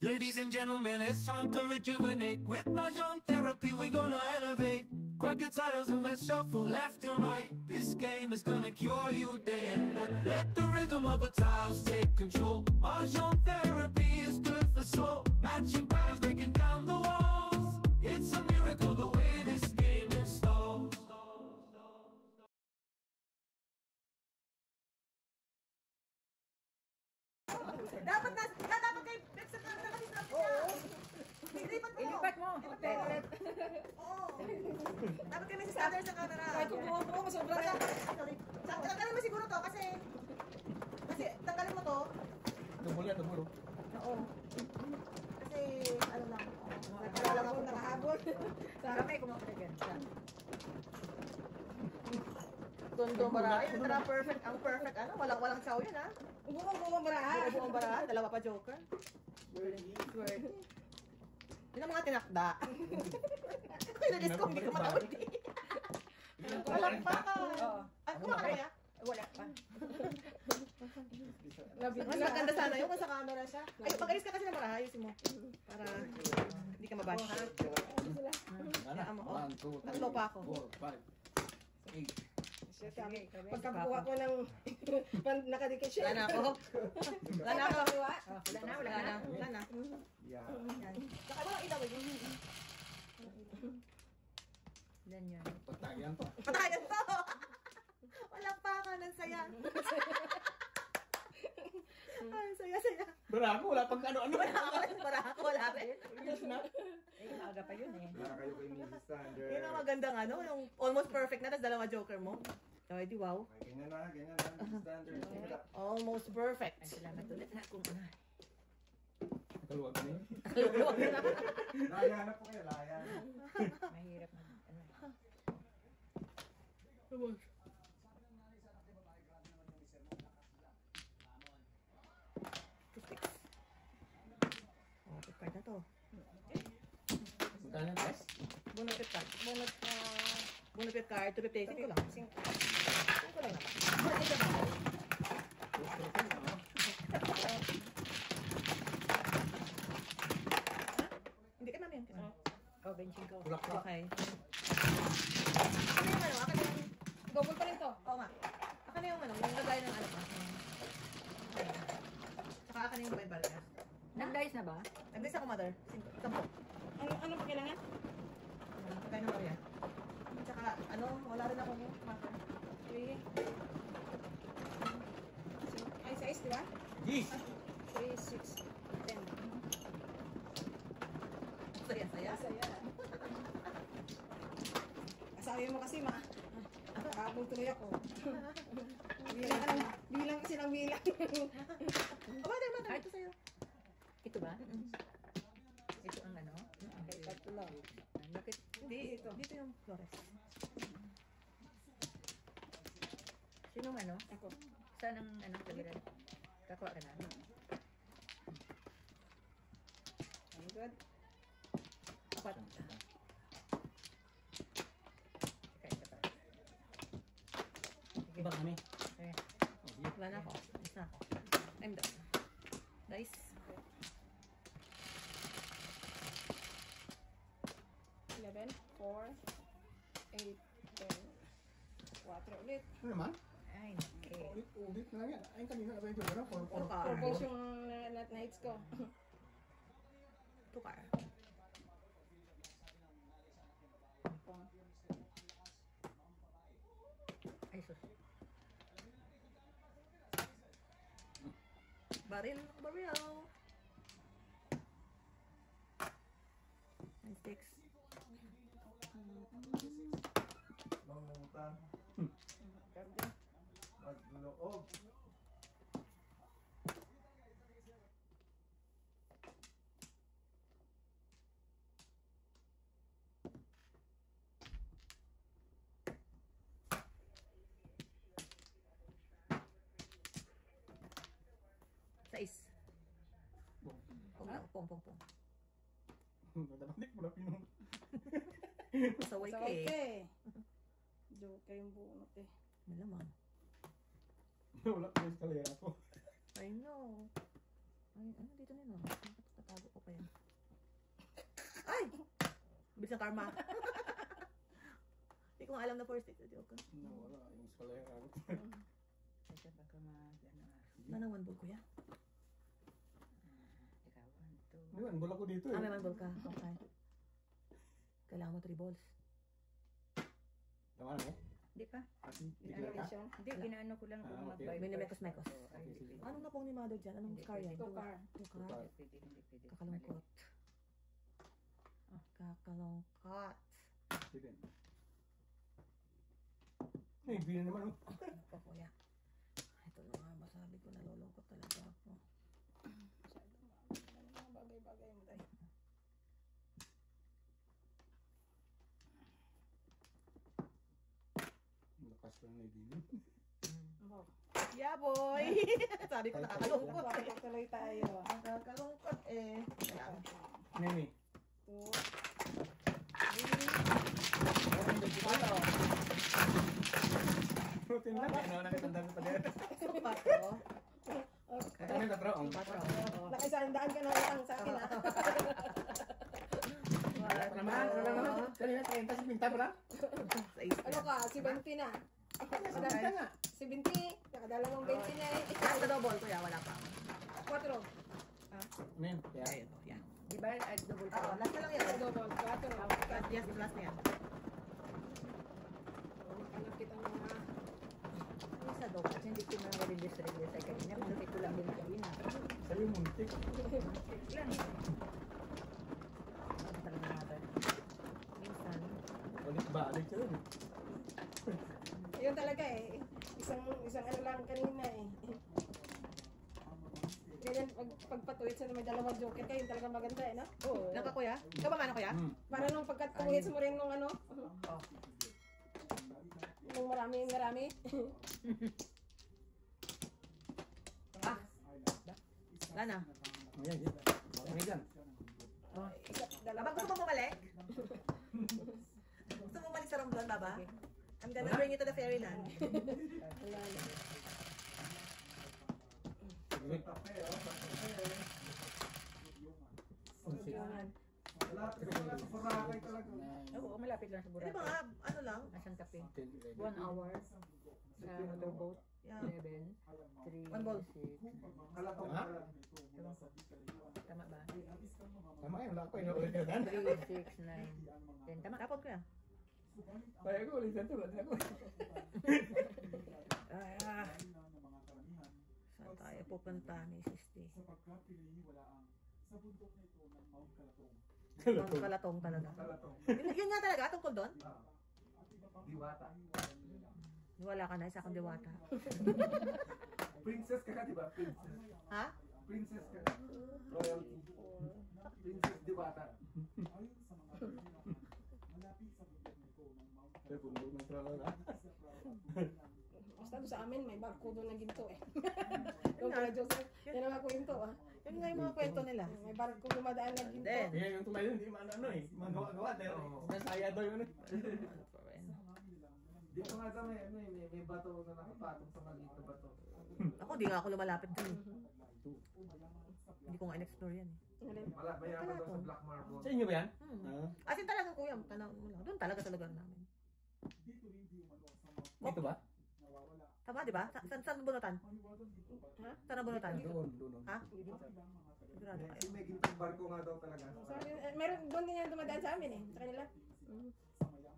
Ladies and gentlemen, it's time to rejuvenate. With Mahjong therapy, we're gonna elevate. Grab your titles and let's shuffle left and right. This game is gonna cure you day and night. Let the rhythm of the tiles take control. Mahjong therapy is good for soul. Matching patterns, breaking down the walls. It's a miracle the way this game installs. Dapat kayo sa camera kasi sabi niya. Ilipat mo. Ilipat mo. Oo. Dapat kayo sa camera sa camera. Ay, kung buo mo, masobra ka. Sorry. Tanggalin mo siguro to kasi tanggalin mo to. Tumul yan, tumul. Oo. Kasi ano lang. Nakahabol. Sarap kayo kumakagan. Tondo bara. Ito na perfect. Ang perfect ano. Walang saw yun ha. Buong baraha. Buong bara. Dalawa pa joker. Swerte. Yun ang mga tinakda. Kaya na-disc ko, hindi ko matawag. Walang pa ka. Ay, kumaka na kaya? Wala pa. Mas maganda sana yun kung sa camera siya. Ay, pag-alis ka kasi ng baraha, ayusin mo. Para hindi ka mabash. One, two, three, Tatlo pa ako. 4, 5, 8. Pagkakuha ko ng nakadikit siya. Wala na ako. Wala na ako. Wala na. Yeah. Saka ba ilawin yun? Yan yun. Pagtagyan pa. Patayan to! Walang pa ka ng saya. Ay, saya. Barako, wala pang ano-ano. Wala rin. Aga pa yun eh. Wala kayo kay Mrs. Thunder. Yun ang magandang ano, yung almost perfect na, tapos dalawa joker mo. Ay, di wow. Ganyan na, Mrs. Thunder. Almost perfect. Ay, salamat ulit ha kung ano. Nakaluwag ka na yun. Luluwag na. Laya na po kayo, laya. Mahirap na. Ano. Oh, pick card na to. Magkano yung test? Bunot pick card. Bunot pick card. 250. 5 lang. 5 lang naman. Hindi ka namin. Oh, benching ko. Bulak ka. Okay. Ano yung ano? Akin yung... Double pa rin to. Oo nga. Akin yung ano. Yung lagay ng ano pa. Tsaka akin yung bell niya. Nag-dice na ba? Nag-dice ako, mother. 10. Ano pa kailangan? Pagkain ng Maria. Tsaka ano, wala rin ako mother. 3. Ay, size, di ba? Jeez! 3, 6, 10. Saya. Sabi mo kasi habol tuloy ako. bilang kasi ng bilang. Mother. Ito sa'yo. Ito ba? Ito ang ano? Okay, tatlo lang. Bakit? Hindi, ito. Dito yung Flores. Sinong ano? Ako. Saan ang ano kagiran? Kakuha ka na? I'm good. Apat. Okay, ito pa. Sige. Iba kami. Okay. Wala na ako. Isa. I'm done. Nice. 11, 4, 8, 10, 4 ulit. Ano naman? Ay, okay. Ulit na lang yan. Ay, kanina na ba yung gano'n? Purpose yung nights ko. 2 car. Ay, sus. Baril. And 6. Mangutan. Magloob. Sais. Pong. Nadamanik mo na pinong. Saway ka eh. Joke yung bunot eh. Malamang. Wala ko yung eskalera ko. I know. Ay, ano dito na yun? Tatago ko. ng karma. Hindi ko nga alam na first date. Joke. Nawala yung eskalera. Kasi baka ano Nanawan ball, kuya. Teka, 1, 2. Di ba, ang bola ko dito Ah, eh. may one ball ka. Okay. Kailangan mo 3 balls. Tama na eh. Hindi pa. Kasi Ano tigil ka. siya? Hindi, ginaano ko lang kung Ah, okay. mag-buy. Minimekos-mekos. Ay, hindi pwede. Anong napong ni Mother dyan? Anong Hindi car yan? pwede. Two car. Hindi pwede, hindi pwede. Kakalungkot. Kakalungkot. Sige. Ay, bili naman. Ako, kuya. Ito na nga, masabi ko, nalulungkot talaga ako. Mga bagay-bagay mo tayo. Lakas lang na ibili. Yeah, boy! Sabi ko, nakakalungkot eh. Tuloy tayo. Nakakalungkot eh. Kaya, Nemi. 2, Putin na. Ano na kitandaan pa din. patro. Ano yung tatro? Ang Patro. Nakisandaan ka na utang sa akin ha. naman. Ano naman? Kanina 30 sa pinta pala. Sa isa. Ano ka, 70 na. Pinta nga. 70, nakadalawang 20 na eh. Sa double, kuya, wala pa. 4. Ano yun? Kaya. Ayun, oh, yan. Di ba, double Oo, pa? last na lang yan. Double, 4. Yes, last na yan. Anak kita mga Ano sa double? Kasi hindi ko na release ay kanina. Pero ito lang din kanina. Sa'yo muntik. Lang. Ano talaga natin? Minsan. Balik-balik yun. yun talaga eh. Isang ano lang kanina eh. Kaya pagpatuwid sa may dalawang joker kayo, talaga maganda eh, no? Oo. Naka, kuya? Ikaw ba mano, kuya? Para nung pagkatuwid mo rin nung ano, Oh. nung marami. Ah! Wala na. Ayan, yan. Ayan dyan. Baba, gusto mo bumalik? Gusto mo bumalik sa Romblon, Baba? I'm gonna bring you to the fairyland. Wala na. Oo, malapit lang sa Hindi Boracay. ba nga, ano lang? Asang kape? 1 hour sa motorboat. Yeah. 11, 3, One ball. 6. Ha? Tama ba? Tama yan. Wala ko. Inuulit ka yan. 3, 6, 9, 10. Tama? Tapon, kuya. Kaya ko ulit ito. Ba't ako? Ah. Saan tayo pupunta ni Sisti? Mount Kalatong talaga. Yun nga talaga, tungkol doon? Diwata. Wala ka na, isa kang diwata. Princess ka di ba? Princess. Ha? Princess ka. Royalty. Princess Diwata. Kaya puno ng trala na. Basta doon sa amin, may barko doon na ginto eh. Doon kala Joseph, yan ang mga kwento ah. Yun nga yung mga kwento nila. May barko dumadaan na ginto. Then, Kaya yung tulay yun, hindi man ano eh. Magawa-gawa. Pero nasaya daw yun eh. Dito nga sa may bato na nakapatong sa maliit na bato. ako di nga ako lumalapit dun. Hindi ko nga in-explore yan eh. Mayaman daw sa Black Marble. Sa inyo ba yan? As in talaga kuya, tanaw mo lang. Doon talaga sa lugar namin. Dito ba? Tama, di ba? Saan bunutan? Ha? Saan ang bunutan? Doon. Ha? Sigurado kayo. Kasi may gintong barko nga daw talaga. Sa amin, meron doon din yan dumadaan sa amin eh, sa kanila.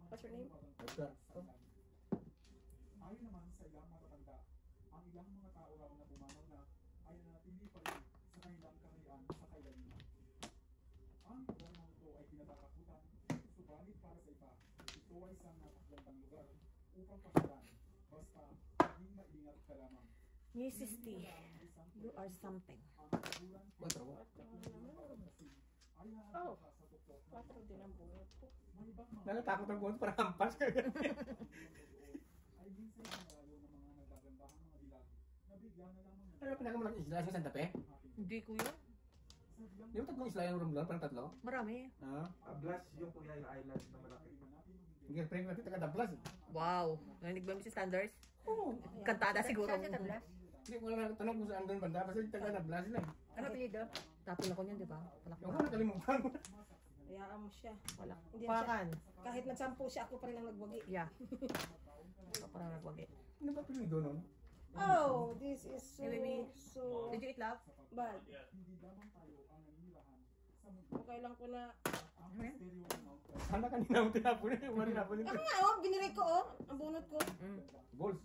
What's your name? Basta. Ayon naman sa ilang matatanda, ang ilang mga tao raw na pumanag na ay nanatili pa rin sa kanilang kaharian sa kailanman. Ang lugar ng ito ay kinatatakutan, subalit para sa iba, ito ay isang napakagandang lugar upang pasyalan, basta maging maingat ka lamang. Mrs. T, you are something. Basta ko. Oh, 4 din ang buhat ko. Nakatakot ang buwan para hampas ka. Ay minsan malayo ng mga nagagandahang mga dilag na bigla na lamang Ano pinakamalaking isla sa Santa Fe? Hindi kuya. Di ba tatlong isla yung Romblon? Parang tatlo? Marami. Blush yung kuya yung island na malaki. Hindi ka pwede natin taga-Dablas. Wow. Narinig ba Mrs. Sanders? Oo. Kantada siguro. Saan siya tablas? Hindi ko na tanong kung saan doon banda. Basta taga-Dablas lang. Ano apelido? Tapon ako niyan, di ba? Yung ko nakalimutan. Kaya siya. Wala. Hindi Pakan. Kahit nagsampu siya, ako pa rin ang nagwagi. Yeah. Ito parang nagwagi. Ano ba pinili doon? Oh, this is so, Hey, baby. so Did you eat love? bad. Okay lang ko na. Sana kanina mo tinapon eh. Wala tinapon Ako yun. nga, oh, binirig ko, oh. Ang bunot ko. Balls.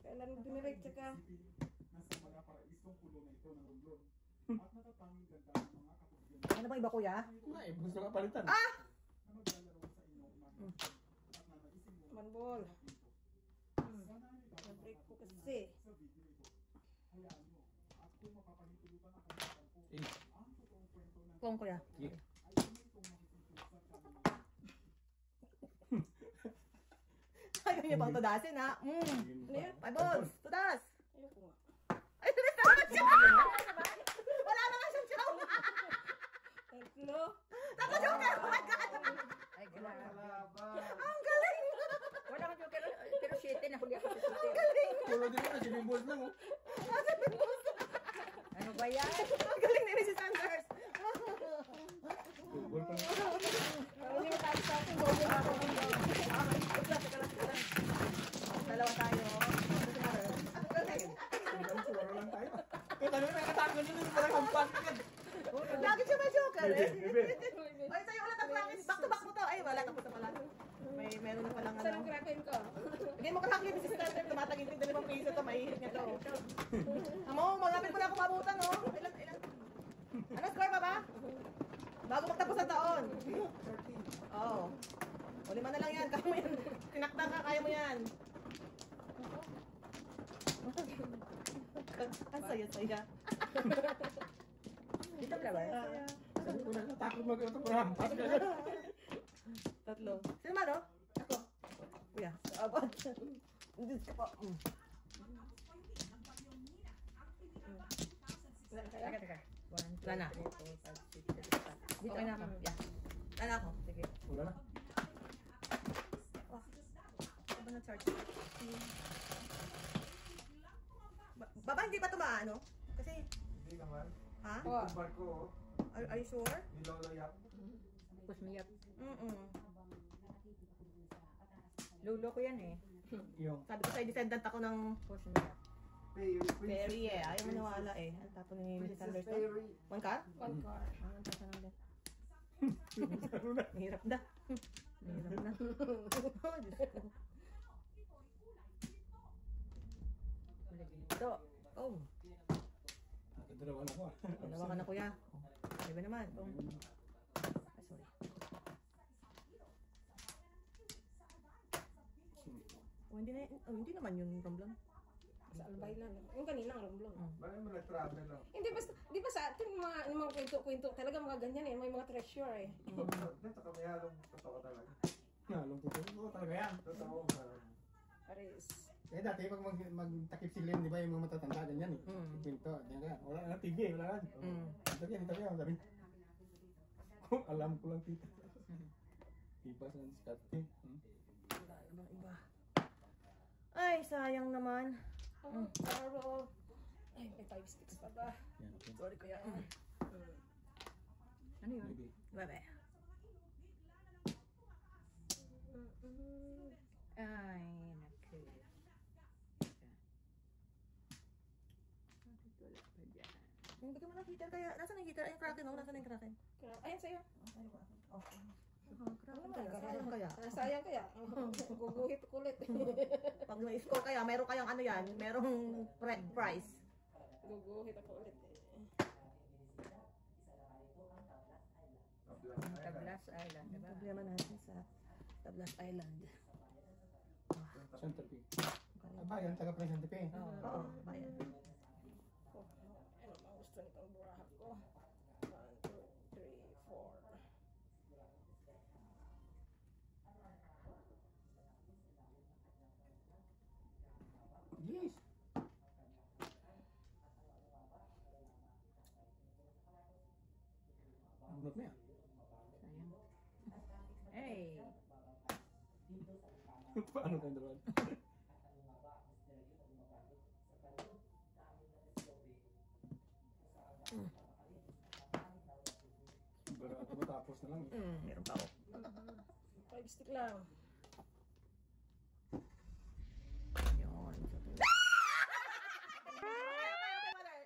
Kailan mo binirig, tsaka. Ano bang iba kuya? Wala eh. Gusto ka palitan. Manbol. Na-break ko kasi. Kung kuya. Yeah. Ayaw niya bang tudasin ha? Ano yun? My balls! Tudas! Ayoko nga. Ay, tudas naman siya! Wala na nga siyang chow! Tatlo. Tapos joker! Oh my God! Ay, grabe. Ang galing! Wala akong joker, pero 7 nahuli ako sa 7. Puro din na. Sige balls lang oh. Ano ba yan? Ang galing ni Mrs. Sanders! Ball pa na. Hindi mo tayo sa akin. Bobo na ako. Dalawa tayo. Ang galing! Suwaro lang tayo. Eh, tayo na nakatago nyo nyo. Parang kampan. Lagi siya may joker eh! Bebe. Ay, sa'yo ulit ang practice. Back to back mo to. Ay, wala. Tapos na pala. Meron na palang Saan ang ano. kraken ko? Hindi mo kakakli, Mrs. Sanders. Tumatagin 2 piso to. Mahihit niya to. Amo, malapit mo na ako mabutan, oh. Ilan? Ano score pa ba? Bago magtapos ang taon. Oo. O, 5 na lang yan. Kaya mo yan. Tinakta ka, kaya mo yan. Ang saya-saya. Dito ka ba? Sabi ko na natakot mag-ito. Parang hampas ka yan. 3. Sino man, oh? Ako. Kuya. Abot. Diyos ka po. Teka, teka. 1, 2, Wala na. 3, 4, 5, 6, 7, 8. Dito. Okay na ako. Yeah. Wala ako. Sige. Wala na. Ano ba na charge? Baba, hindi pa tumaano? Kasi, Hindi naman. ha? Yung barko, Are you sure? niloloyak. Push me up. Lulo ko yan eh. Yung. Sabi ko sa'yo, descendant ako ng Push me up. Perry eh. Ayaw mo nawala eh. Ang tapo ni Mrs. Sanders to. Perry. One car? One car. Ang tapo ng dad. Mahirap na. Mahirap na. Oh, Diyos ko. Ito. Oh. Dalawa na ko ah. Dalawa ka na kuya. Di ba naman? Oh. Ah, sorry. Oh, hindi naman yung ramblon. Sa albay lang. Yung kanina ang lumblong. Bakit mo nag-travel lang? Hindi, basta, di ba sa atin yung mga kwento-kwento, talaga mga ganyan eh. May mga treasure eh. Dito kami halong totoo talaga. Nalong totoo talaga yan. Totoo. Paris. Eh dati pag magtakip si Len, di ba yung mga matatanda ganyan eh. Kwento. Diyan ka. Wala na TV, wala na. Ito yan. Sabi. Alam ko lang tita. Iba sa sikat eh. Iba. Ay, sayang naman. Araw. Ay, may 5 sticks pa ba? Sorry kuya. Ano yun? Maybe. Bebe. Ay, naku. Wala pa dyan. Hindi ka mo ng heater kaya. Nasaan yung heater? Ay, yung kraken oh. Nasaan yung kraken? Ayan sa'yo. Sayang kaya. Sayang kaya. Guguhit kulit. Pag may score kaya, meron kayang ano yan, merong prize. Guguhit ako ulit. Tablas Island, diba? Problema natin sa Tablas Island. Santa Fe. Bayan, taga pa Santa Fe. Oo, bayan. Ano ba gusto nitong burahan ko? 1, 2, 3, 4. Yes. Bunot mo yan. Sayang. Hey! Paano kayo dalawa? Para tumatapos tapos na lang. Meron pa ako. 5 stick lang. Yun.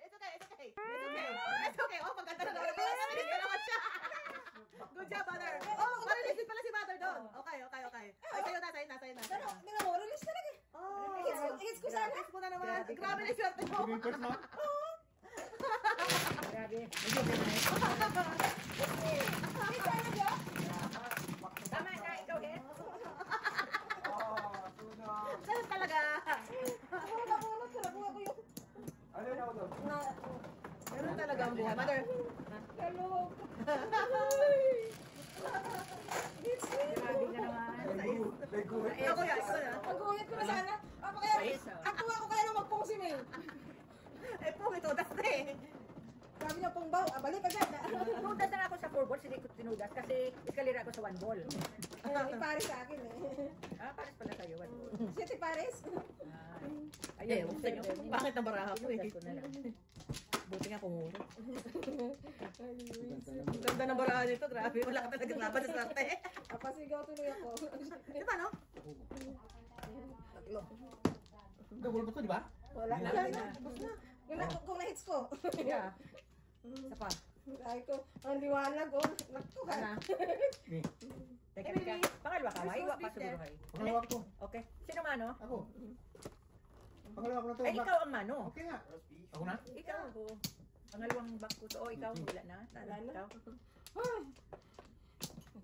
It's okay. It's okay. It's okay. Oh, maganda na naman. Salamat siya. Good job, mother. Oh, release pala si mother doon. Okay. Ay, sa'yo na. Pero, tingnan mo, release talaga. Oh. Hits ko sana. Hits mo na naman. Grabe na swerte mo. Sige, first na. Grabe. Tama ka, ikaw din. Ganun talaga. Nakunot ko yung Ano yun ako doon? Ganun talaga ang buhay. Mother. lalog. Grabe ka naman. Ako yan. Pag-uwit ko na sana. Ako kaya nang magpungsim eh. Eh, pumito. Das na eh. Sabi niya pong baw, balik agad. Tinudas na ako sa 4 balls, hindi ko tinudas kasi eskalira ako sa 1 ball. Ipares sa akin eh. Pares pala sa'yo, 1 ball. Siya si Pares. Ayun, Huwag sa'yo. Bakit ang baraha po eh? tinudas ko na lang. Buti nga pumuro. Ang ganda ng baraha nito. Grabe. Wala ka talagang laban sa swerte. Napasigaw tuloy ako. Di ba, no? Tatlo. Double ba to, di ba? Wala na. Kung na-hits ko. Yeah. Isa pa. Ay ko, ang liwanag ko. Nakto ka. Ana. Ni. Teka. Pangalawa ka, maiwa pa siguro hay. Pangalawa ko. Okay. Sino mano? Ako. Pangalawa ko na to. Ay, ikaw ang mano. Okay nga. Ako na? Ikaw ako. Pangalawang back ko to. O, ikaw, wala na. Wala na. Ikaw.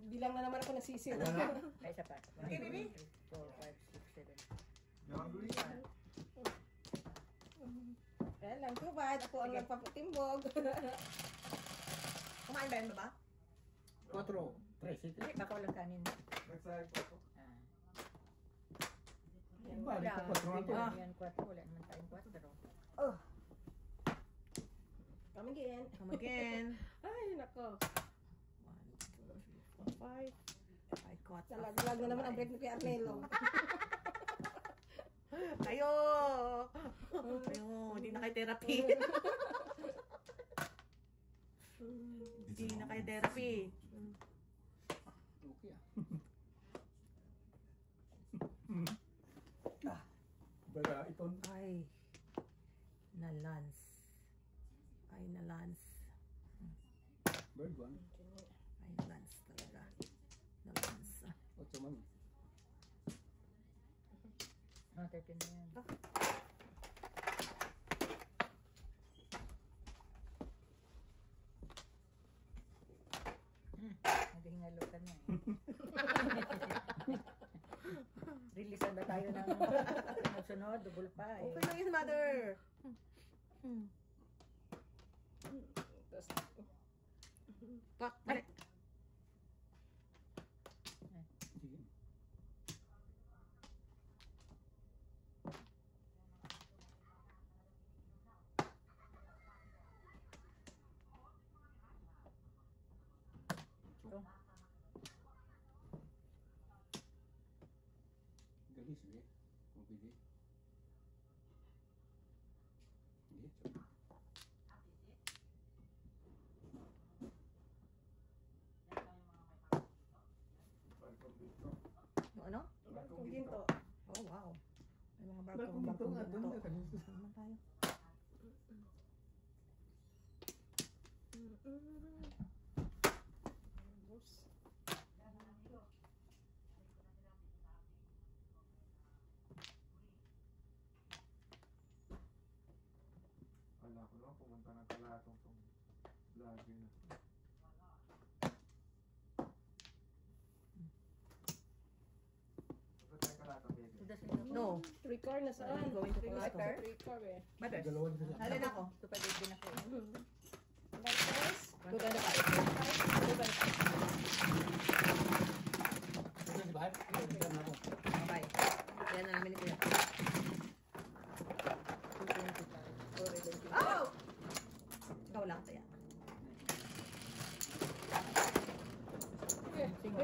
Bilang na naman ako nasisil. Wala na. Ay, isa pa. 1, 2, 3, 4, 5, 6, 7. Kaya lang, too bad. Ako ang nagpapatimbog. Kumain ba yan ba? 4. 3. Hindi, baka walang kanin. Nagsayag po ako. Balik Wala. ko 4 na to. Yan, 4. Wala naman tayong 4. Come again. Come again. Ay, nako. 1, 2, 3, 4, 5. Ay, kot. Nalag na naman ang break ni Kuya Arnelo. Ayo! Hindi na kayo therapy. Hindi na kayo therapy. Okay Baga, iton. Ay, na-lance. Bird 1. Ay, na-lance talaga. Na-lance. 8 man. 13 na yan. Naghihingalo ka na eh. Releasean ba tayo ng sunod? Double pa eh. Okay lang yun, mother. Pak, balik. Sige. Galis, sige. Kung pwede. Hindi, sorry. Yung ano? Kung ginto. Oh, wow. May mga Balkong dito nga, doon nga kanina. Naman tayo. Wala ko lang, pumunta ng kalatong tong vlogger na. Ito tayo kalatong, baby. No. 3 car na saan? Going to Three Costco. car? 3 car eh. Mother. Dalawa dito siya. Halin ako. Tupad din ako. Guys, Guganda ka. Guganda ka. Ito si Bahal? Ito na ako. Bye. Yan na namin ni Kuya. Oh! Ikaw lang kaya.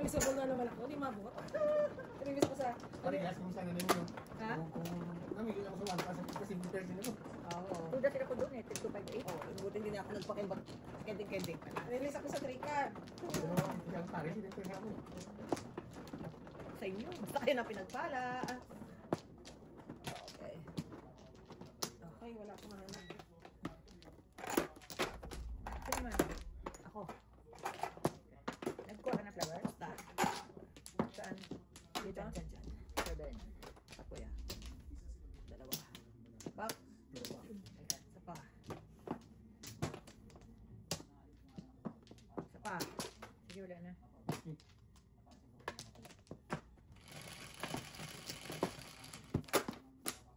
revisable na naman ako. Di mabuhat. Revis ko sa... Parehas kung saan na ninyo. Ha? Kung namili ako sa one kasi person ako. Oo. Tuda sila ko doon eh, 258. Oh, buti hindi na ako nagpakembag. Kending-kending pala. Release ako sa 3 car. Pero ng pares, hindi ko nga mo. Sa inyo. Basta kayo na pinagpala. Okay. Ay, wala akong hanap. Sino man? Ako. Nagkuha ka ng flowers? Basta. Saan? Dito? Dyan. Seven. Ako yan. Dalawa. Back. Isa pa. Isa pa. Sige, wala na.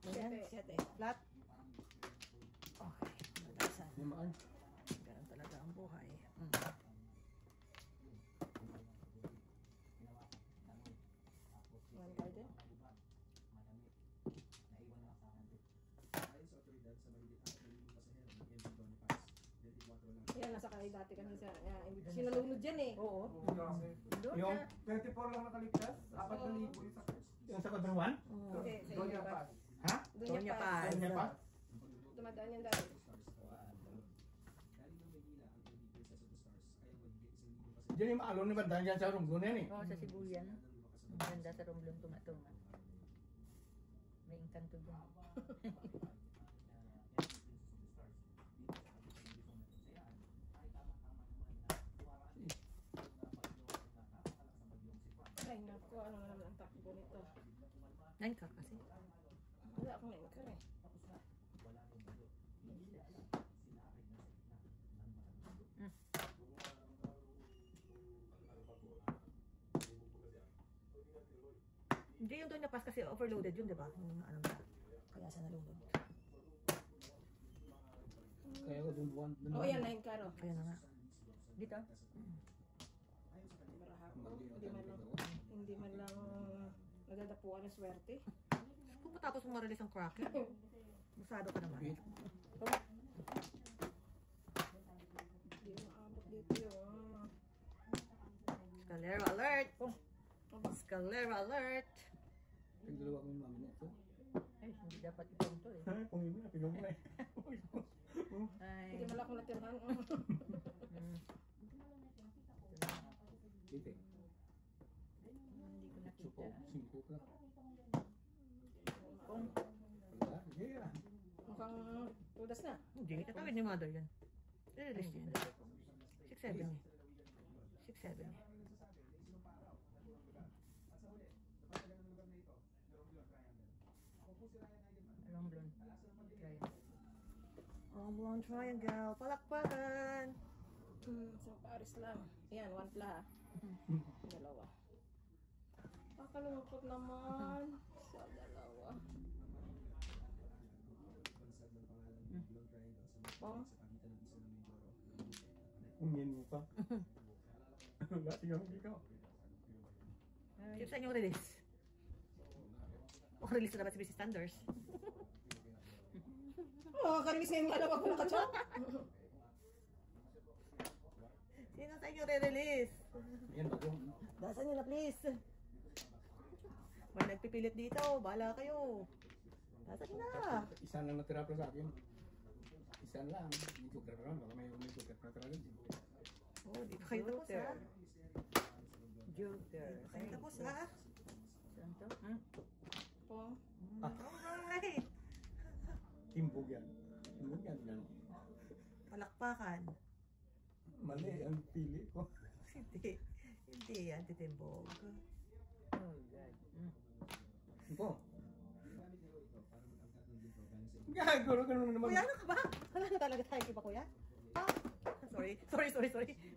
Ayan, 7. Flat. Okay. Madasan. Limaan. Ganun talaga ang buhay. One garden. Ayan, nasa kayo dati kami sa... Sinalunod yan eh. Oo. Doon Yung, ka. 24 lang nakaligtas, 4,000 yung sa yung sa Quadron 1? Hindi, sa Doon inyo niya pa. pa. Ha? Doon niya pa. Doon niya pa? Dumadaan yan dati. Diyan yung maalon ni Bandang dyan sa Romblon yan eh. Oo, sa Sibuyan. Ang ganda sa Romblon tunga-tunga. May engkanto dyan. Ay, naku, ano na naman ang takbo nito. 9 ka kasi. Wala akong anchor eh. Hindi yung doon na pass kasi overloaded yun, di ba? Yung ano na. Kaya siya nalunod. Kaya ko doon 1. Oh, yan, 9 karo. Kaya na nga. Dito? Marahako. Hindi man lang nagdadapuan ng swerte. Kung matapos mo ma-release ang cracker, masado ka naman. Hindi maabot dito yung... Scalera alert! Scalera alert! Pagdalawa ko yung mami nito. Ay, hindi dapat itong to eh. Kung hindi na, pinong mo na eh. Ay. Hindi man lang ako natirhan. Dito eh. Hindi ko Supo, nakita. 5 ka. Kung Wala, sige yan. Mukhang tudas na. Hindi, tatawid ni mother yan. Release yan. 6-7 eh. 6-7 eh. Romblon. Triangle. Oblong triangle. Palakpakan! Isang pares lang. Ayan, 1 pla. Dalawa. Pakalungkot naman. Sa dalawa. Oh, Ungin mo pa. Wala, tingnan mo ikaw. Sino sa inyong release? O release na dapat si Mrs. Sanders. oh karinis na yung alam ako nakachok. Sino sa inyong re-release? Yan, bagong. Dasan nyo na please. May nagpipilit dito. Bahala kayo. Dasan nyo na. Isa lang natira pa sa akin. Isa lang. May sugar pa rin. Baka may sugar pa rin. Oh, di pa kayo tapos ha. Joker. Di pa kayo tapos ha. Saan to? Oh, Alright. Timbog yan. Timbog yan. Palakpakan. Mali ang pili ko. Hindi. Hindi yan, titimbog. Oh God. Ito. Gagawin ka naman naman. Kuya, ano ka ba? Wala na talaga tayo kiba, kuya? Ah, sorry.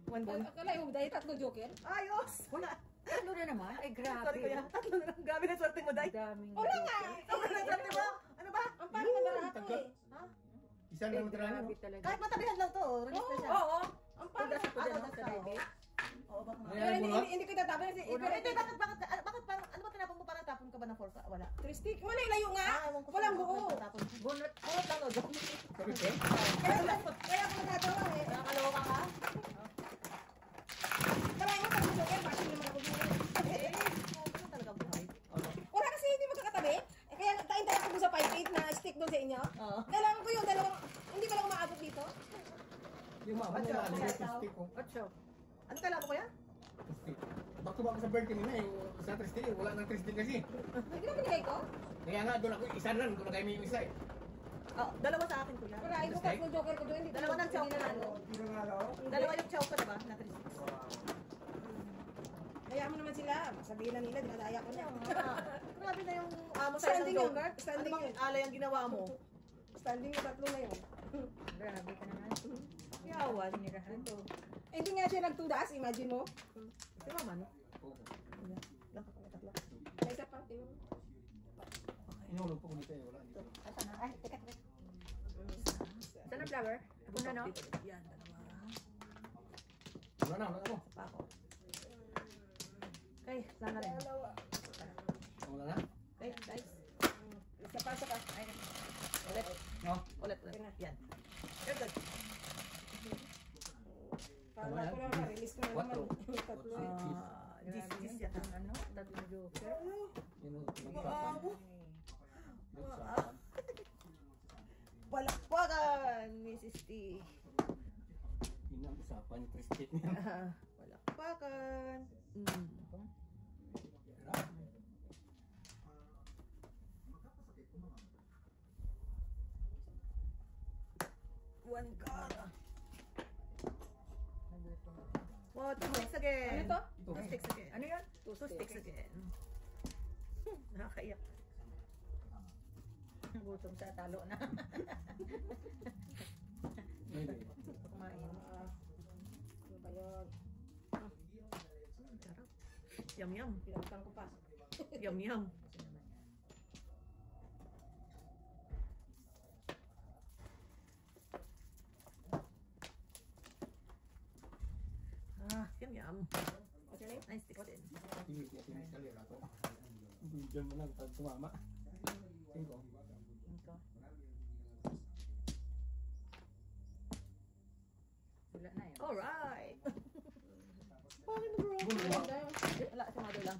One ball. akala yung dahil tatlong joker. Ayos! Wala. Tatlo na naman? Ay, grabe. Sorry, kuya. Tatlo na lang. Grabe na swerte mo, Day. Daming Wala nga! Sobrang na swerte mo. Ano ba? Ang pangit na barato eh. Ha? Isa lang natira niya. Grabe talaga. Kahit matabihan lang to. Release na siya. Oo! Ang pangit. Tugas ko dyan ako sa bebe. Oo, baka Ay, Pero ay, bunot? hindi ko tatapon. Pero hindi, bakit parang, ano ba tinapon mo? Parang tapon ka ba ng fork? Wala. Tristik. Malay layo nga. Ewan ko Walang saan buo. tapon. Bunot. Bunot lang, no? Joke. Sabi ko. Kaya ako nagagawa eh. Nakakaloka ka? Malay mo tatlong joker. Bakit naman ako dito? Eh, ano talaga buhay? Wala kasi hindi magkakatabi. Eh, kaya tayo ko sa 5-8 na stick doon sa inyo. Oo. Kailangan ko yung dalawang, hindi ko lang umaabot dito. Yung mama niya, ano yung stick ko. 8. Ano kailangan mo, kuya? Back to back sa birthday nila, yung sa Tristan, wala nang Tristan kasi. Hindi na binigay ko? Kaya nga, doon ako, isa lang, doon na kayo may isa eh. Oh, dalawa sa akin kuya. Wala, ibo ka yung joker ko doon. Hindi Dalawa ng chow hindi na na ano. Pinangalaw? Dalawa yung chow ko, diba? Na 36. Kaya mo naman sila. Sabihin na nila, dinadaya ko na. Grabe na yung amo sa Standing isang yun, joker. standing Ano bang yun. alay ang ginawa mo? Standing yung tatlo na yun. Grabe ka naman. Yawan. Tinirahan. Eh, hindi nga siya nagtudas, imagine mo. Si mama, no? May isa pa, tingnan mo. Inulog po ko dito eh, wala dito. Asa na? Ay, teka. Saan ang flower? Ako na, no? Yan, dalawa. Wala na ako. Pa ako. Okay, sana rin. Dalawa. Wala na? Okay, guys. Isa pa, isa pa. Ay, Ulit. No? Ulit. Yan. You're good. kala ko lang, release ko na naman. Tatlo eh. This yata. Ano? Tatlong joker. Yun ang nagsapan. Nagsapan. Palakpakan, Mrs. T. Yun ang usapan yung Tristan niya. Palakpakan. One God. Wow, 2 sticks again. Ano to? 2 sticks again. Ano yun? 2 sticks again. Nakakaiyak. Gutom sa talo na. Maybe. Kumain. Ano ba yun? Sarap. Yum yum. Pinalitan ko pa. Yum yum. Yum yum. What's your name? 9 sticks din. Hindi ko pinagkali ako. Diyan mo lang, pag tumama. Cinco. Ito. Wala na yun. Alright. Bakit na bro? Wala, si mother lang.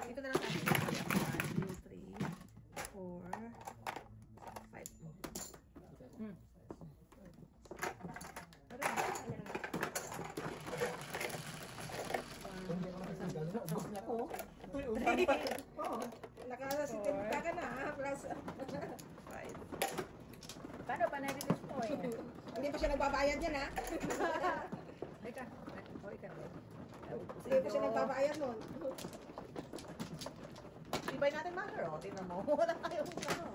Ito na lang sa akin. 1, 2, 3, 4, 5. Ubus na ako. Nakasitipita ka na, ha? Plus, 5. Paano pa na-release mo eh? hindi pa siya nagbabayad yan, ha? Teka. O, ikaw. Hindi pa siya nagbabayad nun. Ibay natin mother, oh. Tingnan mo. Wala kayong ano.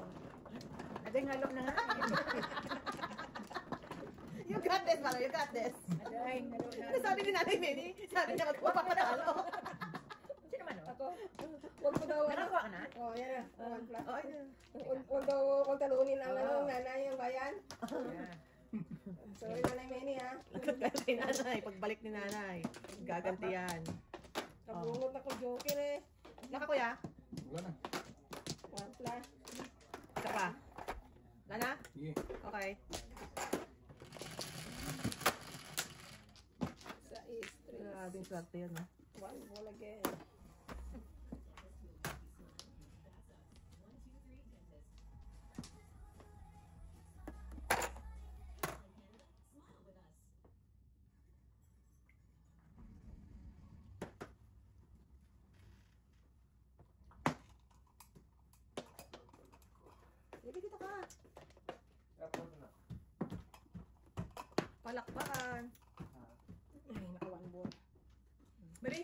Aday ngalop na nga. You got this, mother. You got this. Aday, ngalop na. Ano sabi ni Nanay Minnie? Sabi niya, magpapanalo. Sino man o? Ako, huwag ko daw, ano? Nakakuha ka na? Oh, yan na. One plus. Oh, ayun. Huwag daw, huwag talunin ang ano, nanay yung bayan. Yeah. Sorry, Nanay Manny, ha? Lagot kayo kay Nanay. Pagbalik ni Nanay. Gaganti yan. Kabungot ako, joker eh. Naka kuya? Wala na. One plus. Isa pa. Wala na? Sige. Okay. Sa is, three. Grabing swerte yun, no? One ball again. Sige, dito ka. Tapos na. Palakpakan. Ay, naka one ball. Mali.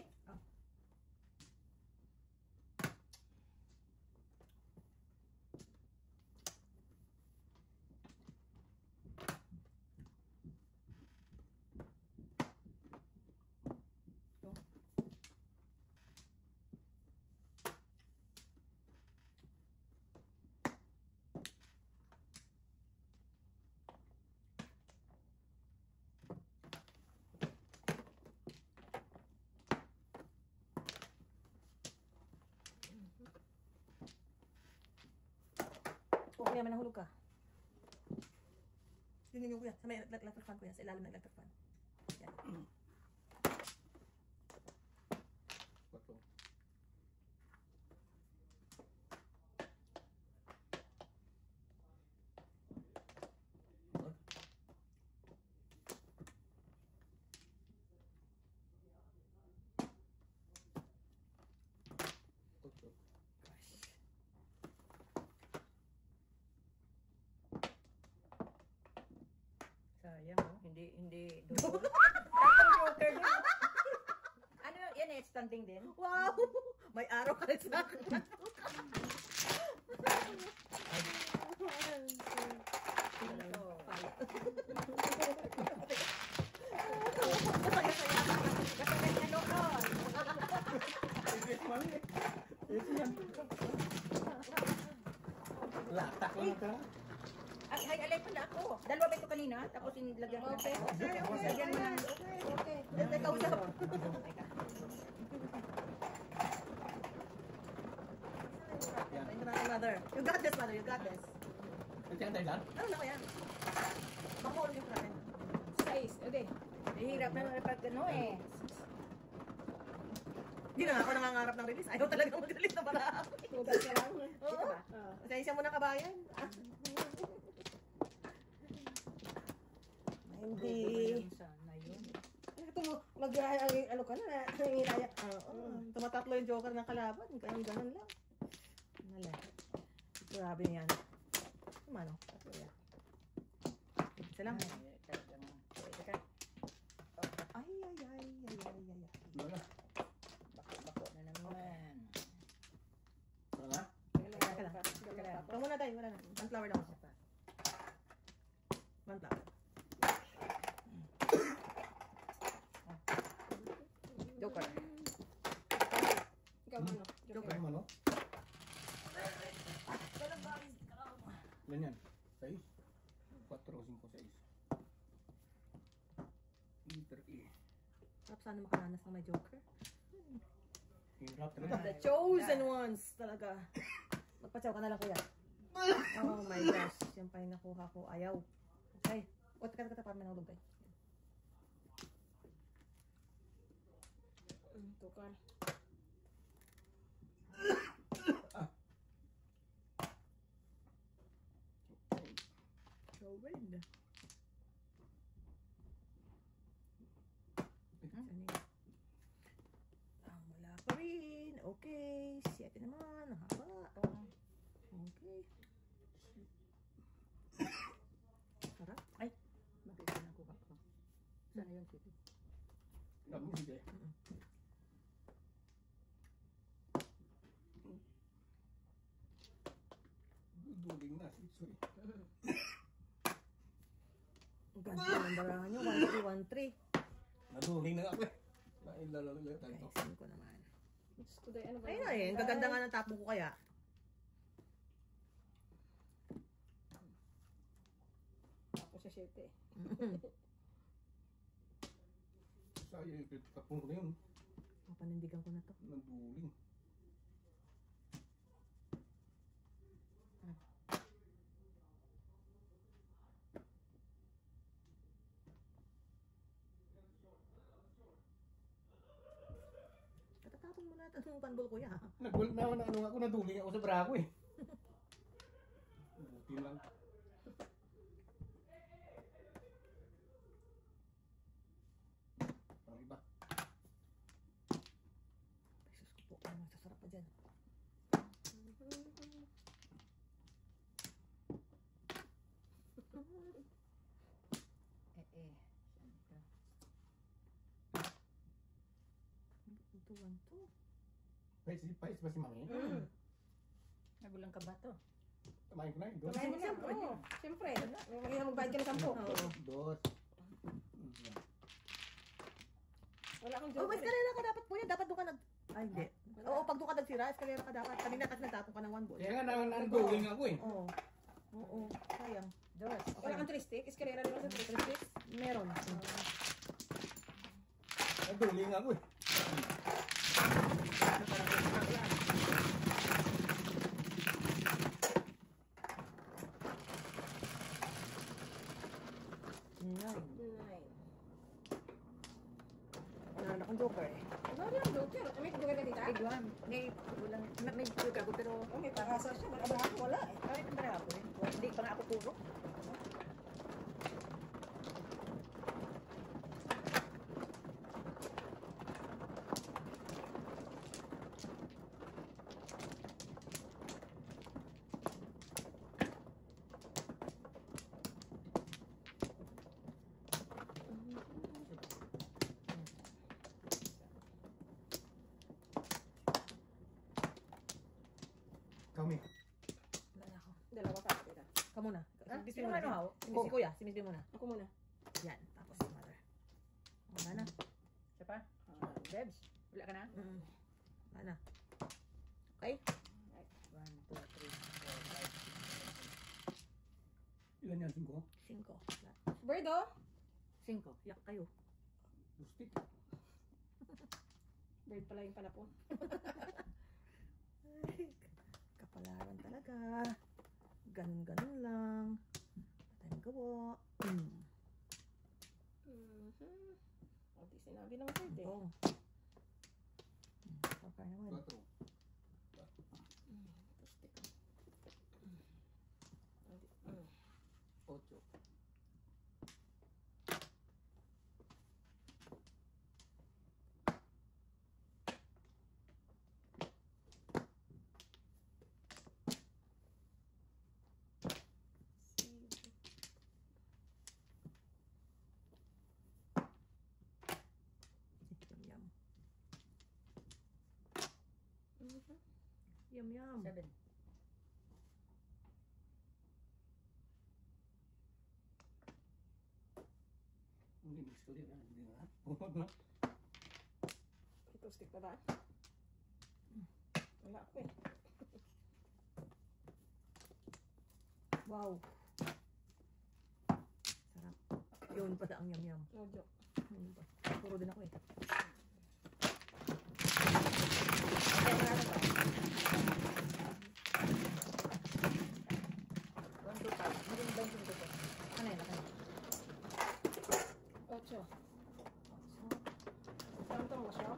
Okay naman, nahulog ka. Yun yung kuya. Sa may electric fan kuya. Sa ilalim ng electric fan. Yan. Quatro. Hindi double. Tatlong joker din. Ano yan eh, standing din? Wow! May araw ka rin sa akin. Ito. Latak lang ka. Ay, alay pala ako. Dalawa ba ito kanina? Tapos inilagyan ko. Okay. Lagyan mo ng... Okay. Ikaw usap. Teka. Mother. You got this, mother. You got this. Nandiyan tayo lang? Ano na ko yan? Baka ulit yung natin. 6. Okay. Hirap na pag ano eh. Hindi na nga ako nangangarap ng release. Ayaw talaga mag-release na marami. Tugas ka lang. Oo. Ah. Pasensya mo na kabayan. Hindi. Sana yun. Ito mo, ano ka na, nangingilaya. Tumatatlo yung joker ng kalaban. Kaya ganun lang. Nala. Grabe yan. Ano? Tatlo yan. Isa lang. Teka. Ay. Wala. Bako na naman. Wala. Teka lang. Ito muna tayo. Wala na. One flower lang ako. One flower. Joker. Ikaw ano? Joker. Ano ano? Ilan yan? 6? 4 o 5, 6. Letter E. Sarap sana makaranas ng may joker. Hirap talaga. The chosen ones talaga. Magpatsaw ka na lang kuya. Oh my gosh. Yan pa yung nakuha ko. Ayaw. Okay. O, teka, para manulog kayo. Tukar. Chosen. Wala pa rin. Okay. 7 naman. Haba. Okay. Sarap. Ay, bakit ko nakuha ko? Sana yun, City? Dami sige. Duduling na. Sorry. Ang ganda ng barahan nyo. 1-3, 1-3. Naduling na nga ako eh. Nailalala tayo. Ayusin ko naman. Today, ano ba? Ayun na eh. Ang gaganda nga ng tapo ko kaya. Ako sa 7 eh. Sayang yung tapong na yun. Panindigan ko na to. Naduling. Katatapon mo lahat ang panbol ko ya. Ano ako, naduling ako sa brako eh. Buti lang. Ang iba. Jesus ko po. Ano masasarap pa dyan? Ito, 1-2. Pais ba si Mami? Nagulang ka ba to? Kumain ko na yun. Dos. Kumain mo na. Oo. Siyempre. Magiging magbayad ka ng 10. Oo. Dos. Wala akong Oh, joke. may eskalera ka dapat po yan. Dapat doon ka nag... Ay, hindi. Oo, pag doon ka nagsira, eskalera ka dapat. Kanina kasi nagtapon ka ng 1 ball. Kaya nga naduling ako eh. Oo. Oo, sayang. Dos. Wala kang 3 stick. Eskalera din ako sa 3 stick. Meron. Naduling ako eh. Nine. 9. Wala na akong joker eh. Ano yung joker? May joker ka dito? Big one. May joker ako pero... Oh, may parasa siya. Wala eh. Bakit ang dara ako eh? Hindi pa nga ako puro. Ikaw muna. Ah, Si Miss sino muna. ano, haw? Si Kuya. Si Miss B muna. Ako muna. Yan. Tapos si Mother. Wala na. Siya pa? Debs, wala ka na? Wala na. Okay? 1, 2, 3, 4, 5, Ilan yan? 5? 5. Bird, oh. 5. Yak kayo. Rustic. Bird pala yung panapon. Ay, kapalaran talaga. Ganun-ganun lang. Patay gawa. O, di sinabi ng bird eh. Oo. Okay naman. 4. Plastic. 8. Yum, yum. 7. Hindi mix ko din. Hindi na. Puhod na. Ito, stick na ba? Wala ako eh. Wow. Sarap. Yun pala ang yum, yum. No joke. Yun pa. Puro din ako eh. Okay, marami pa. 1, 2, 5. Hindi mo ba yung 5 ko? Ano yun? Ano yun? 8. Tantong mo siya?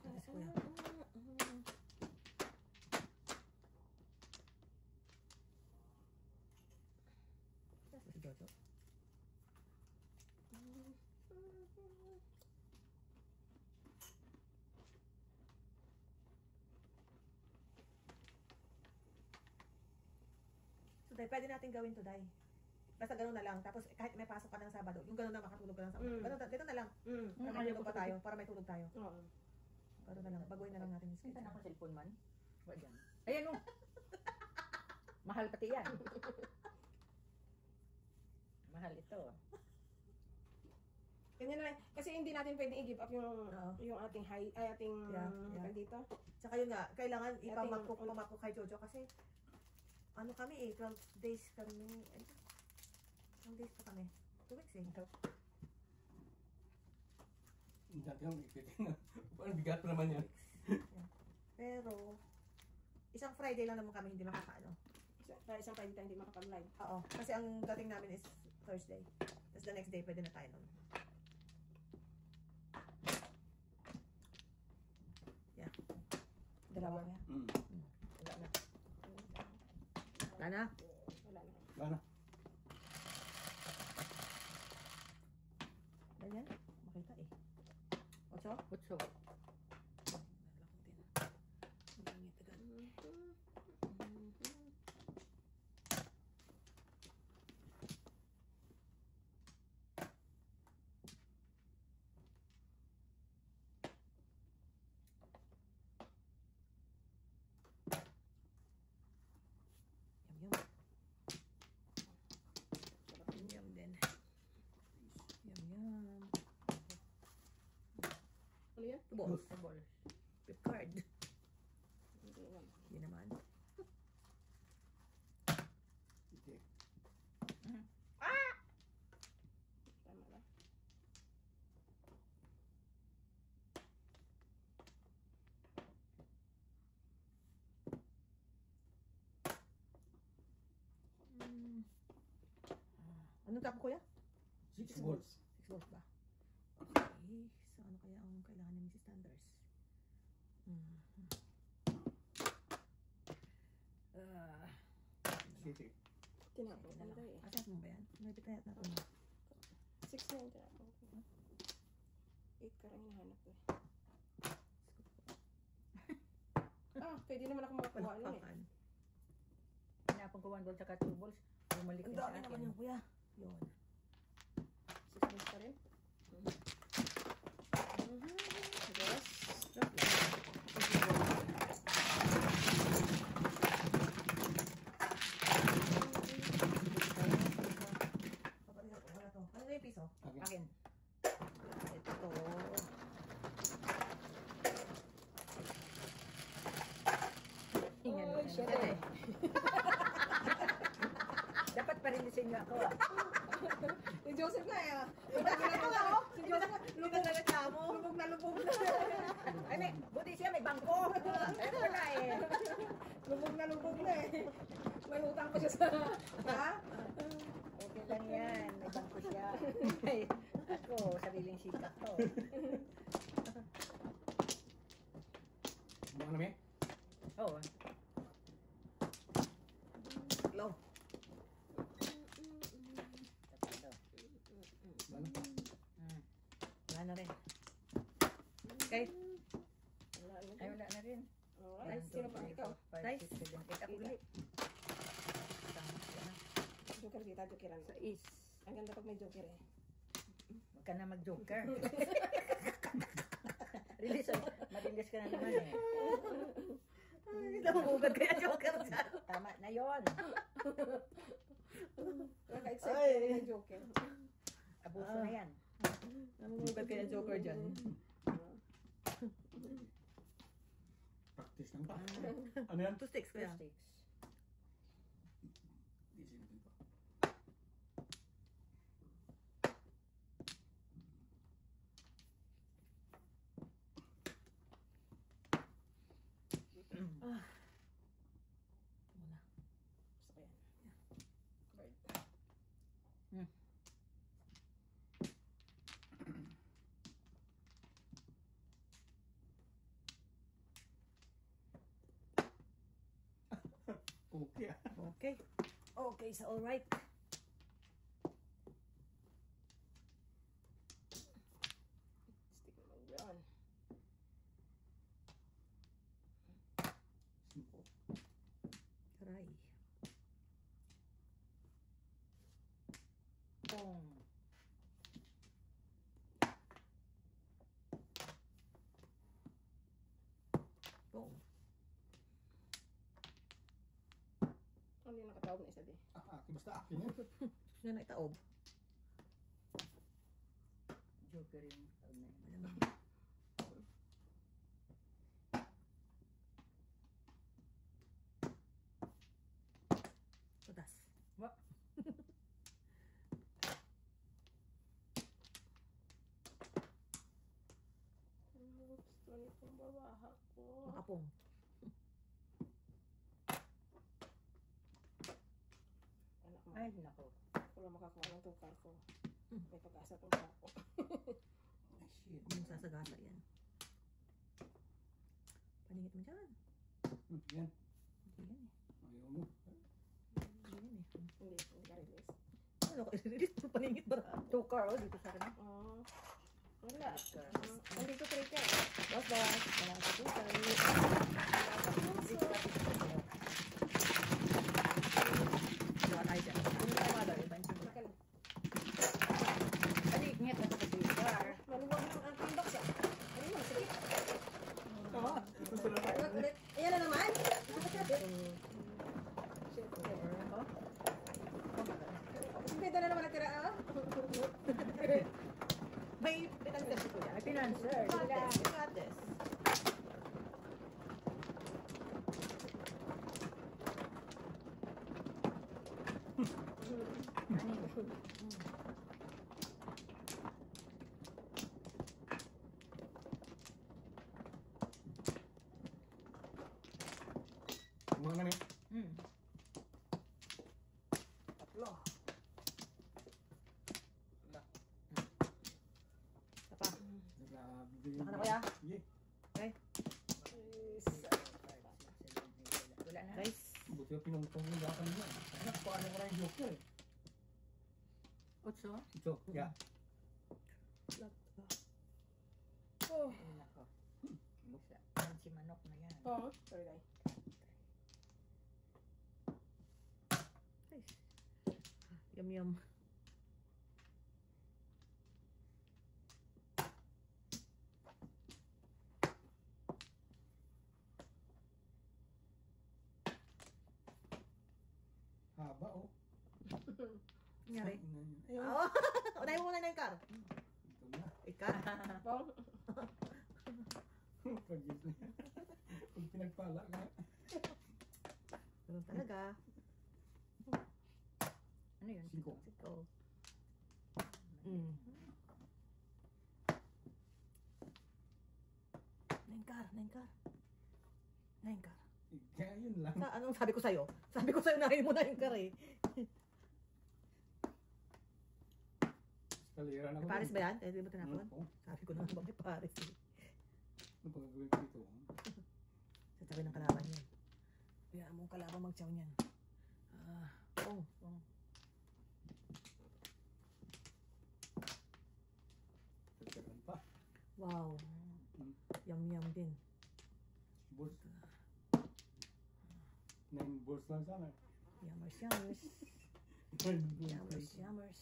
Tayo, kuya. Si Jojo. So, Day, pwede natin gawin to, Day. Basta ganun na lang. Tapos, kahit may pasok ka ng Sabado, yung ganun na makatulog ka ng Sabado. Ganun na lang. Para may tulog pa tayo. Para may tulog tayo. Oo. Ganun na lang. Baguhin na lang natin yung Sinta schedule. na akong cellphone man. Wala dyan. Ayan o. Mahal pati yan. Mahal ito. Ganyan na lang. Kasi hindi natin pwedeng i-give up Oo. yung ating high, ay ating Yeah. dito. Tsaka yun nga, kailangan Ating- ipamapok kay Jojo kasi ano kami eh, 12 days kami. Ay, 12 days pa kami. 2 weeks eh. Dati ang ipitin na. Parang bigat pa naman yan. Pero, isang Friday lang naman kami hindi makakaano. Isang Friday tayo hindi makapag-live. Oo, kasi ang dating namin is Thursday. Tapos the next day, pwede na tayo nun. Yeah. Dalawa niya. Wala na. Wala na. Wala na. Wala. Ganyan. Makita eh. Ocho? 8. Yum, yum. Yum, yum din. Yum, yum. Ano yan? Balls. Ball. Flip card. Hindi naman. Hindi naman. Okay. Tama na. Anong tapo kuya? 6 balls. 6 balls ba? Okay. So, ano kaya ang kailangan ni Mrs. Sanders? City. Tinapon ko na tayo eh. Asan mo ba yan? May pitayat na ito. 6 na yung tinapon ko. 8 ka rin hinahanap ko eh. Pwede naman ako makakuha nun eh. Pinapon ko 1 ball tsaka 2 balls. Bumalik Ang din sa dami akin. naman yung kuya. Yun. 6 months pa rin. Yes. Ano na yung piso? Akin. Ito. Ingat mo. Ay, shit Ate. eh. Dapat pa rin niyo ako. Si Joseph nga eh. Si Joseph Lubog na reklamo. lubog na lubog na. Ay, may, buti siya, may bangko. Ayun pala eh. Lubog na eh. May utang pa siya sa... Ha? Okay lang yan. May bangko siya. Ay, ako, sariling sikat to. Bukan namin? Oo. Low. Ano? Wala na rin. Okay. Wala, ano Ay, wala na rin. Alright, sino pa ikaw? Nice. Ako ulit. Joker kita, jokeran. Sa is. Ang ganda pag may joker eh. Huwag ka na mag-joker. Release, marilis ka na naman eh. Namumugad kaya joker dyan. Tama na yon. Naka-excite ka ng joker. Abuso na yan. Namumugad kaya joker dyan. Practice lang pa. Ano yan? 2 sticks kuya. Sticks. Isin natin pa. Muna. Gusto ko yan. Bird. Okay ah. Okay. Okay, so alright. Stick naman dyan. Aray. Pong. Boom. Ano yung nakatawag na isa di? Akin basta akin yan. Yan na itaob. Joker yung tawag na yun. Tudas. Wa- Gusto nitong babaha ko. Makapong. Anak mo. Ay, nako. Wala makakuha ng tukar ko. May pag-asa tong ako. Ay, shit. Yung sasagasa yan. Paningit mo dyan. Yan. Hindi yan eh. Ayaw mo. Hindi yan eh. Hindi ka release. Ano ko i-release mo paningit ba? Joker, oh, dito sa akin. Wala. Nandito trigger. Boss, boss. Wala ka po sa Wala tayo dyan. Ano na naman daw? Iba yung Makan. Ay, ingat na ito sa Joker. Maluwag ng aking box ah. Ano yun? Sige. Ah, gusto na tayo. Ulit. Ayan na naman. Shit. Beda na naman natira ah. May pinanser si kuya. May pinanser. You got this. You got this. Mga namin. Tatlo. kuya. Sige. Okay. Wala na. Guys. Buti yung pinungtong yung baka kanina. Anak, paano ko na yung joker eh. Otso? Ito, yeah. Oh. Ay, nako. Yan si manok na yan. Oh, sorry guys. Yum yum. Haba oh. Nangyari. Ayun. Oo. Unahin mo muna na yung car. Ito na. Ika. Oh. Pag-gis na. Kung pinagpala ka. Ganun talaga. Ano yun? Siko. Siko. Mm. Nine car. Kaya yun lang. Anong sabi ko sa'yo? Sabi ko sa'yo, nahin mo na yung car eh. Kalira na May ko. Paris ba yan? Eh, di ba tinapon? Oo. Sabi ko na ba may Paris eh. Ano pa gagawin ko dito? Sa tabi ng kalaban yan. Kaya mong kalaban mag-chow niyan. Oh. Tagtagan pa. Wow. Yum din. Balls. 9 balls lang sana. Yummers. 9 balls. Yummers.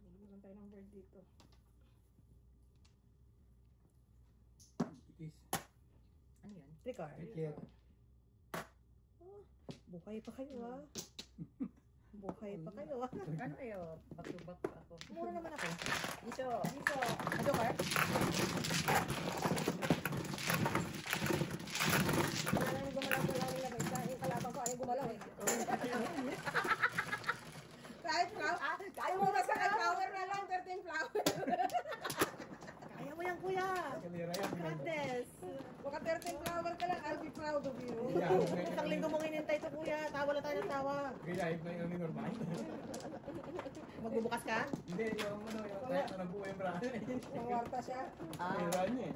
Meron tayo ng bird dito. Itis. Ano yun? Tricard. Cricket. Buhay pa kayo ah. Buhay pa kayo ah. Ano kayo? Back-to-back pa ako. Mura naman ako. Dito. Ano car? Wala nang gumalaw nila guys. Yung kalaban ko ayaw gumalaw eh. Kahit flower. Kaya mo basta kahit flower na lang. 13 flower. Kaya mo yan kuya. Kalira yan. Goodness. Baka 13 flower ka lang. I'll be proud of you. Isang linggo mong inintay ito kuya. Tawa lang tayo ng tawa. Gayahit na yun ni normal. Magbubukas ka? Hindi, yung ano, yung tayo na nabuhay yung braso. Mawarta siya. Kalira niya eh.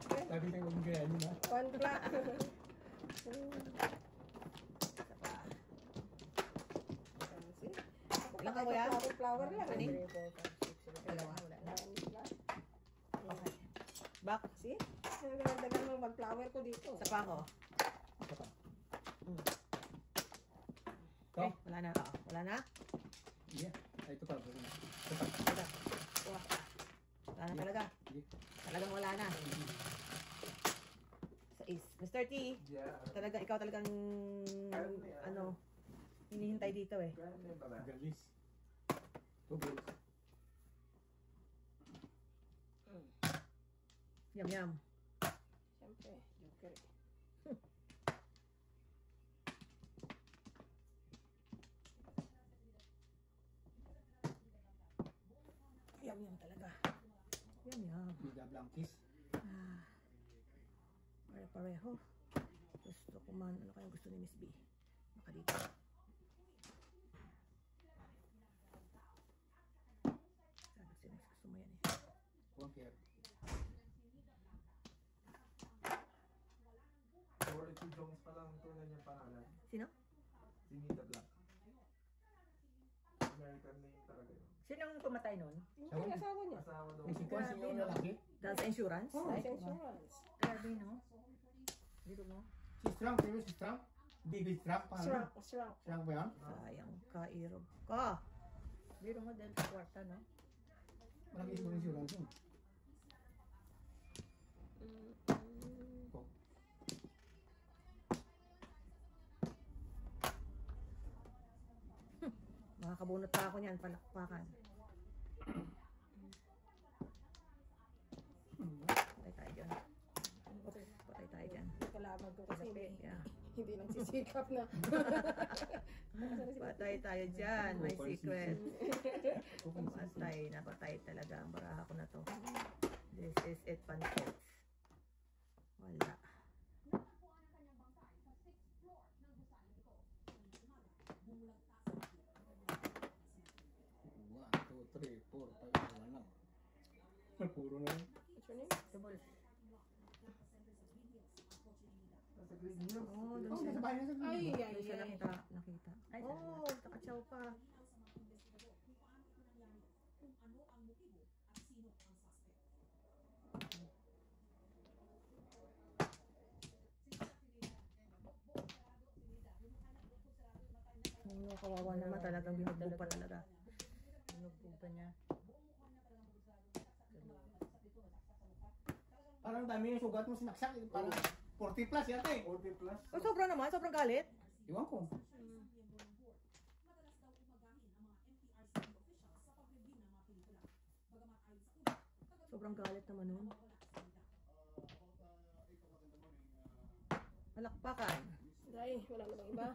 Okay. Sabi niya kung gaya niya na. 1 flat. Ilan ka kuya? Flower lang. Ani? Dalawa. Wala na. Okay. Back. See? Nagdagan mo mag-flower ko dito. Isa pa ako. Ito? Okay, wala na. Wala na? Yeah. Ay, ito pa. Wala na talaga. Sige. Talagang wala na. Sa is. Mr. T, Yeah. talaga, ikaw talagang, ano, hinihintay dito eh. Galis. 2 balls. Yum yum. Siyempre, joker eh. Yum yum talaga. Yum yum. Bida Blankis. Pare-pareho. Gusto ko man, ano kayang gusto ni Miss B? Baka dito. Sabi ko sino gusto mo yan eh. Bunker. Quality Jones pa lang tunay niyang pangalan. Sino? Si Nita Black. American name talaga yun. Sinong pumatay nun? Yung asawa niya. Asawa daw. May sequence yung lalaki. Dahil sa insurance? Oh, Ay, sa insurance. Grabe, no? Dito mo? Si Strang, pero si Strang. David Strang, paano? Shrunk. Strang ba yan? sayang ka, Irob ka. Dito mo dahil sa kwarta, no? Malaki insurance yun. Oh. Makakabunot pa ako niyan, palakpakan. Patay tayo dyan. Patay tayo dyan. Kalaban ko kasi Yeah. hindi lang sisikap na. Patay tayo dyan. May secret. Patay. Napatay talaga ang baraha ko na to. This is it, pancit. Wala. 1, 2, 3, 4, 5, 6, 7. Puro na rin. What's your name? Double. Sa green hill. Oh, doon Oh, siya. nasa bahay na sa Ay, green. ay, Doon siya ay. nakita. Ay, Oh, takatsaw pa. Oh, kawawa naman talagang binugbog pa talaga. binugbog pa niya. Parang dami yung sugat mo sinaksak. Parang 40 plus yata eh. 40 plus. Oh, sobra naman, sobrang galit. Iwan ko. Sobrang galit naman nun. Palakpakan. Ay, wala namang iba.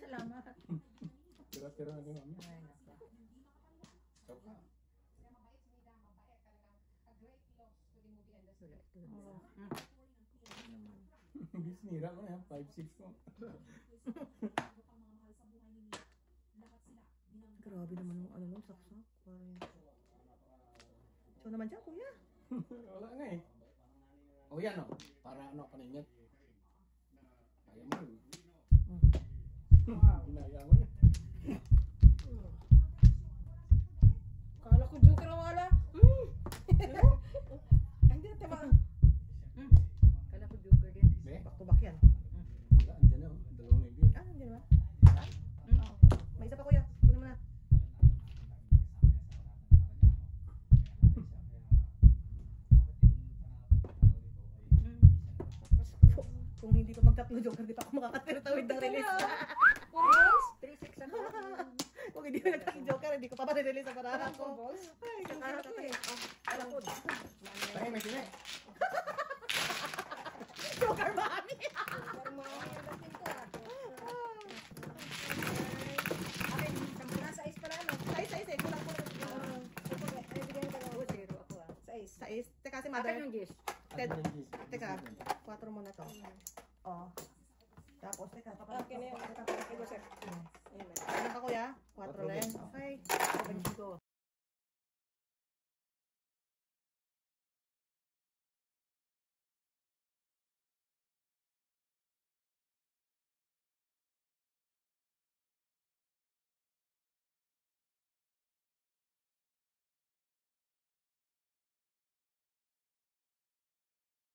Salamat. Tira-tira na din kami. Ay, nako. Saka. Wala ito. Hindi sinira ko na yan. 5'6 ko. Grabe naman yung ano nun, saksak. Parang... So naman dyan, kuya. Wala nga eh. O yan o. Para ano, paningat. Kaya mo yun. Ginaya mo yun. Kala ko joker ang wala. Hindi, tama. Kala ko joker din. Be? Back to back yan. Wala, andyan na o. Dalawang review. Ah, hindi naman. Ah, may isa pa kuya. Kunin mo na. Kung hindi pa magtatlo joker, di pa ako makakatawid ng release. Balls? 3-6 ako. Kung hindi pa nagtatlo joker, hindi ko pa release ang parahan ko. Balls? Ay, kakarap ko eh. Alapod. Tayo, may sine. Joker mami! Parang mga ang dating ko ah. Akin, 10 na sa is pala, no? Sais, kulang ko. Ay, bigyan ka Oo, lang. 0 ako ah. Sais. Teka si Akin mother. yung Jess. Ted, Ano yung teka. 4 muna to. Oh. Tapos, teka. Okay na yun. Okay, go, sir. Ayun na. Ano ka kuya? 4 rin. Okay.